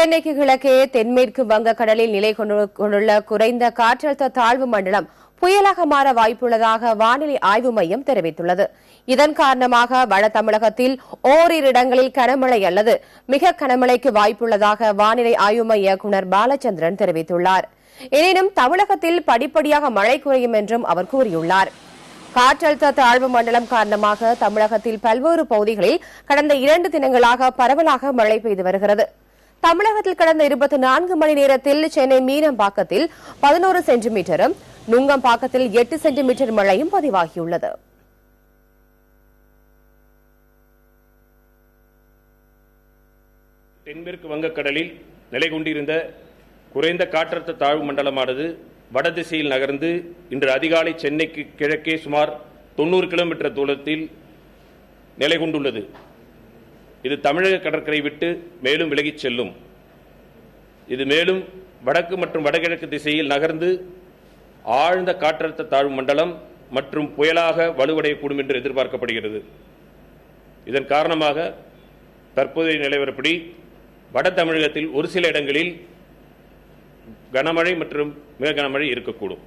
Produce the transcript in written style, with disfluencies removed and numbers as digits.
சென்னைக்கு கிழக்கே தென்மேற்கு வங்கக்கடலில் நிலை கொண்டுள்ள குறைந்த காற்றழுத்த தாழ்வு மண்டலம் புயலாக மாற வாய்ப்புள்ளதாக வானிலை ஆய்வு மையம் தெரிவித்துள்ளது. இதன் காரணமாக வட தமிழகத்தில் ஓரிரு இடங்களில் கனமழை அல்லது மிக கனமழைக்கு வாய்ப்புள்ளதாக வானிலை ஆய்வு மைய இயக்குநர் பாலச்சந்திரன் தெரிவித்துள்ளார். எனினும் தமிழகத்தில் படிப்படியாக மழை குறையும் என்றும் அவர் கூறியுள்ளார். காற்றழுத்த தாழ்வு மண்டலம் காரணமாக தமிழகத்தில் பல்வேறு பகுதிகளில் கடந்த 2 தினங்களாக பரவலாக மழை பெய்து வருகிறது. தமிழகத்தில் கடந்த 24 மணி நேரத்தில் சென்னை மீனம்பாக்கத்தில் 11 சென்டிமீட்டரும் நுங்கம்பாக்கத்தில் 8 சென்டிமீட்டர் மழையும் பதிவாகியுள்ளது. தென்மேற்கு வங்கக்கடலில் நிலை கொண்டிருந்த குறைந்த காற்றழுத்த தாழ்வு மண்டலமானது வடதிசையில் நகர்ந்து இன்று அதிகாலை சென்னைக்கு கிழக்கே சுமார் 90 கிலோமீட்டர் தூரத்தில் நிலை கொண்டுள்ளது. இது தமிழக கடற்கரை விட்டு மேலும் விலகிச் செல்லும். இது மேலும் வடக்கு மற்றும் வடகிழக்கு திசையில் நகர்ந்து ஆழ்ந்த காற்றழுத்த தாழ்வு மண்டலம் மற்றும் புயலாக வலுவடையக்கூடும் என்று எதிர்பார்க்கப்படுகிறது. இதன் காரணமாக தற்போதைய நிலவரப்படி வட தமிழகத்தில் ஒரு சில இடங்களில் கனமழை மற்றும் மிக கனமழை இருக்கக்கூடும்.